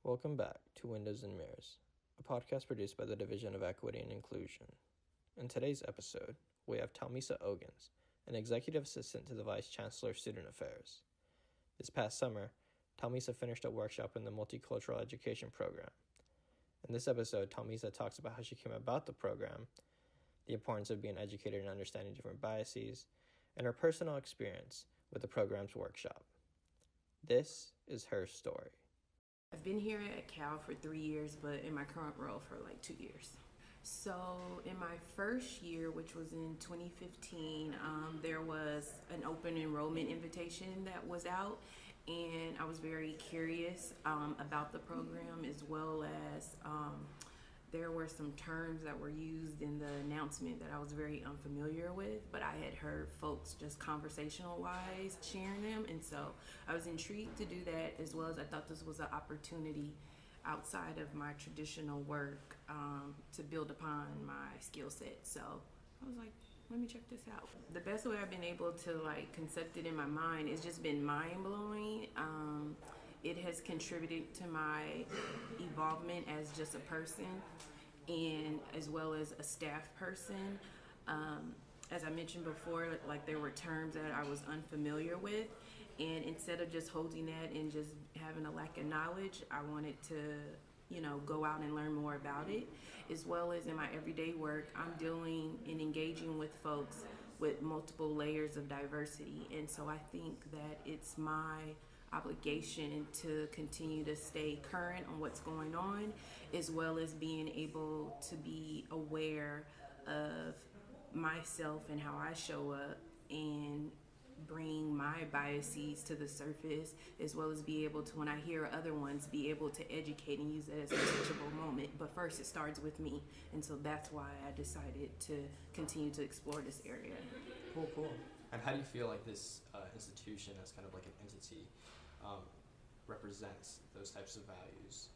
Welcome back to Windows and Mirrors, a podcast produced by the Division of Equity and Inclusion. In today's episode, we have Talmisa Ogans, an executive assistant to the Vice Chancellor of Student Affairs. This past summer, Talmisa finished a workshop in the Multicultural Education Program. In this episode, Talmisa talks about how she came about the program, the importance of being educated and understanding different biases, and her personal experience with the program's workshop. This is her story. I've been here at Cal for 3 years, but in my current role for like 2 years. So in my first year, which was in 2015, there was an open enrollment invitation that was out, and I was very curious about the program, as well as there were some terms that were used in the announcement that I was very unfamiliar with, but I had heard folks just conversational wise sharing them, and so I was intrigued to do that, as well as I thought this was an opportunity outside of my traditional work to build upon my skill set. So I was like, let me check this out. The best way I've been able to concept it in my mind has just been mind-blowing. It has contributed to my evolvement as just a person, and as well as a staff person. As I mentioned before, there were terms that I was unfamiliar with, and instead of just holding that and just having a lack of knowledge, I wanted to go out and learn more about it. As well as in my everyday work, I'm dealing and engaging with folks with multiple layers of diversity, and so I think that it's my obligation to continue to stay current on what's going on, as well as being able to be aware of myself and how I show up and bring my biases to the surface, as well as be able to, when I hear other ones, be able to educate and use it as a teachable moment. But first it starts with me, and so that's why I decided to continue to explore this area. Cool. And how do you feel like this institution, as kind of like an entity, represents those types of values?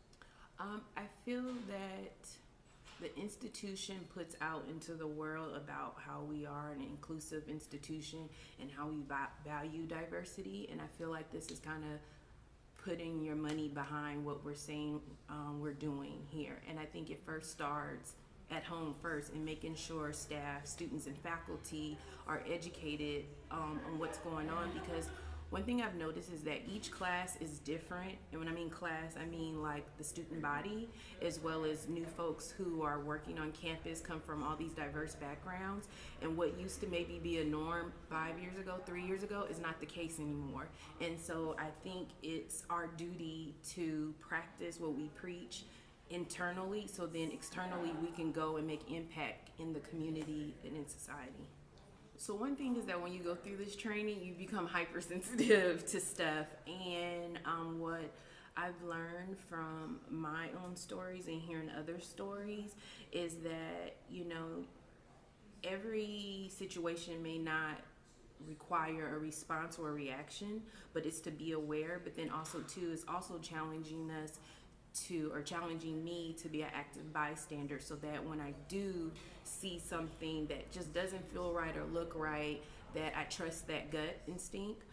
I feel that the institution puts out into the world about how we are an inclusive institution and how we value diversity, and I feel like this is kind of putting your money behind what we're saying we're doing here. And I think it first starts at home first, and making sure staff, students, and faculty are educated on what's going on, because one thing I've noticed is that each class is different, and when I mean class, I mean like the student body, as well as new folks who are working on campus come from all these diverse backgrounds, and what used to maybe be a norm 5 years ago, 3 years ago, is not the case anymore. And so I think it's our duty to practice what we preach internally, so then externally we can go and make impact in the community and in society. So one thing is that when you go through this training, you become hypersensitive to stuff, and what I've learned from my own stories and hearing other stories is that, every situation may not require a response or a reaction, but it's to be aware, but then also too, it's also challenging me to be an active bystander, so that when I do see something that just doesn't feel right or look right, that I trust that gut instinct.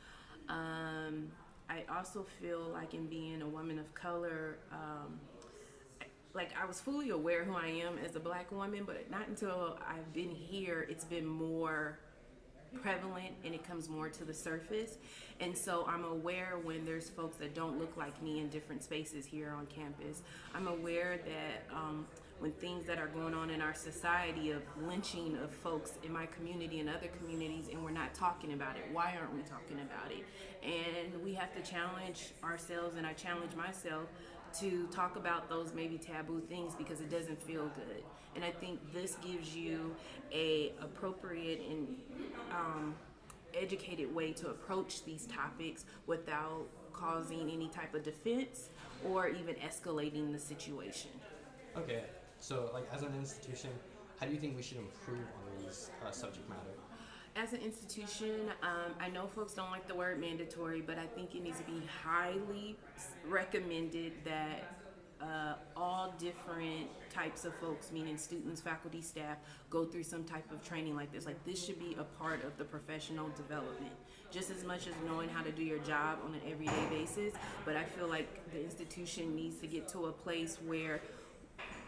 I also feel like, in being a woman of color, I was fully aware who I am as a Black woman, but not until I've been here, it's been more prevalent and it comes more to the surface. And so I'm aware when there's folks that don't look like me in different spaces here on campus. I'm aware that when things that are going on in our society of lynching of folks in my community and other communities, and we're not talking about it. Why aren't we talking about it? And we have to challenge ourselves, and I challenge myself to talk about those maybe taboo things, because it doesn't feel good. And I think this gives you a appropriate and educated way to approach these topics without causing any type of defense or even escalating the situation. Okay, so as an institution, how do you think we should improve on these subject matter? As an institution, I know folks don't like the word mandatory, but I think it needs to be highly recommended that all different types of folks, meaning students, faculty, staff, go through some type of training like this. Like, this should be a part of the professional development, just as much as knowing how to do your job on an everyday basis. But I feel like the institution needs to get to a place where,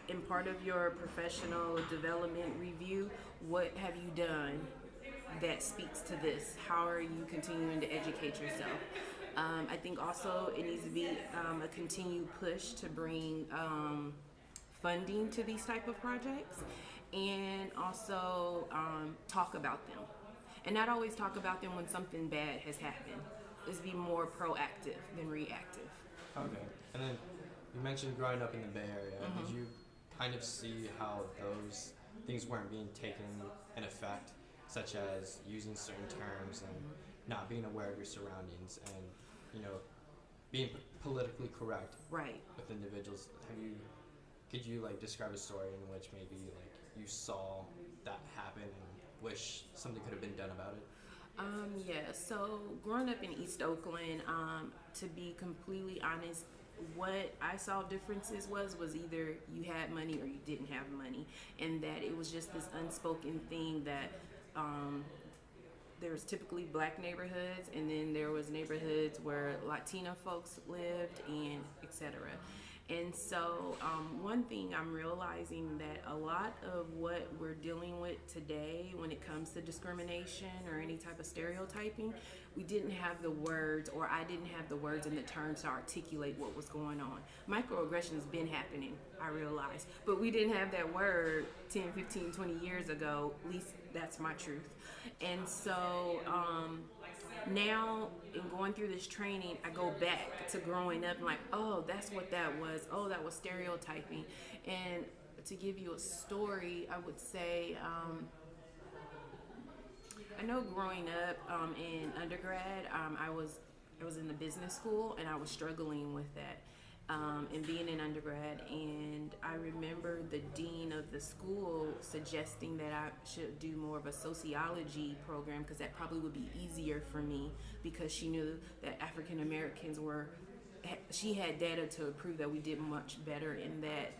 in part of your professional development review, what have you done that speaks to this? How are you continuing to educate yourself? I think also it needs to be a continued push to bring funding to these type of projects, and also talk about them. And not always talk about them when something bad has happened. Let's be more proactive than reactive. Okay. And then you mentioned growing up in the Bay Area. Mm-hmm. Did you kind of see how those things weren't being taken in effect, such as using certain terms and not being aware of your surroundings and, being politically correct Right. with individuals? Could you describe a story in which maybe you saw that happen and wish something could have been done about it? Yeah, so growing up in East Oakland, to be completely honest, what I saw differences was either you had money or you didn't have money, and that it was just this unspoken thing that there was typically black neighborhoods, and then there was neighborhoods where Latina folks lived, and etc. And so one thing I'm realizing that a lot of what we're dealing with today when it comes to discrimination or any type of stereotyping, we didn't have the words, or I didn't have the words and the terms to articulate what was going on. Microaggression has been happening, I realize, but we didn't have that word 10, 15, 20 years ago. At least that's my truth. And so now in going through this training, I go back to growing up and oh, that's what that was. Oh, that was stereotyping. And to give you a story, I would say, I know growing up in undergrad, I was in the business school, and I was struggling with that. And being in undergrad, and I remember the dean of the school suggesting that I should do more of a sociology program, because that probably would be easier for me, because she knew that African Americans she had data to prove that we did much better in that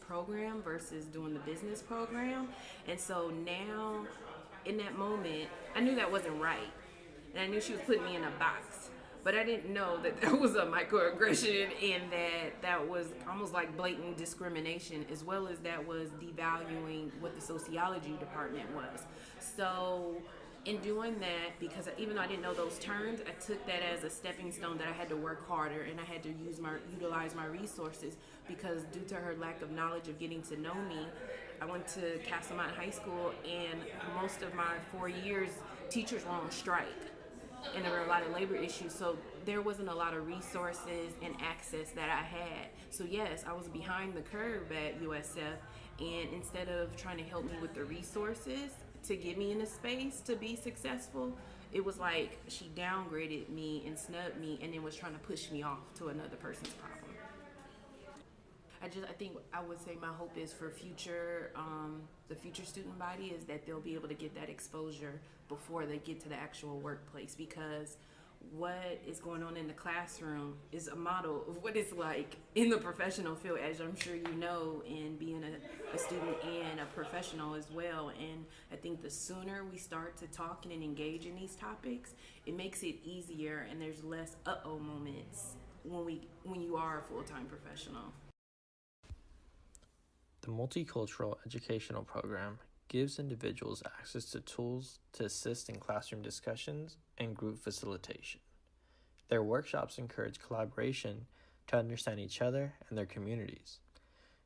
program versus doing the business program. And so now, in that moment, I knew that wasn't right, and I knew she was putting me in a box. But I didn't know that there was a microaggression, and that was almost like blatant discrimination, as well as that was devaluing what the sociology department was. So in doing that, because even though I didn't know those terms, I took that as a stepping stone that I had to work harder, and I had to utilize my resources, because due to her lack of knowledge of getting to know me, I went to Castlemont High School, and most of my 4 years, teachers were on strike. And there were a lot of labor issues, so there wasn't a lot of resources and access that I had. So yes, I was behind the curve at USF, and instead of trying to help me with the resources to get me in a space to be successful, it was like she downgraded me and snubbed me, and then was trying to push me off to another person's problem. I think I would say my hope is for the future student body, is that they'll be able to get that exposure before they get to the actual workplace, because what is going on in the classroom is a model of what it's like in the professional field, as I'm sure you know, in being a student and a professional as well. And I think the sooner we start to talk and engage in these topics, it makes it easier, and there's less uh-oh moments when you are a full-time professional. The Multicultural Educational Program gives individuals access to tools to assist in classroom discussions and group facilitation. Their workshops encourage collaboration to understand each other and their communities.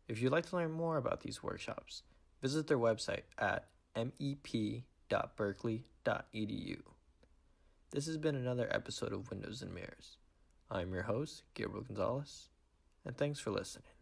If you'd like to learn more about these workshops, visit their website at mep.berkeley.edu. This has been another episode of Windows and Mirrors. I'm your host, Gabriel Gonzalez, and thanks for listening.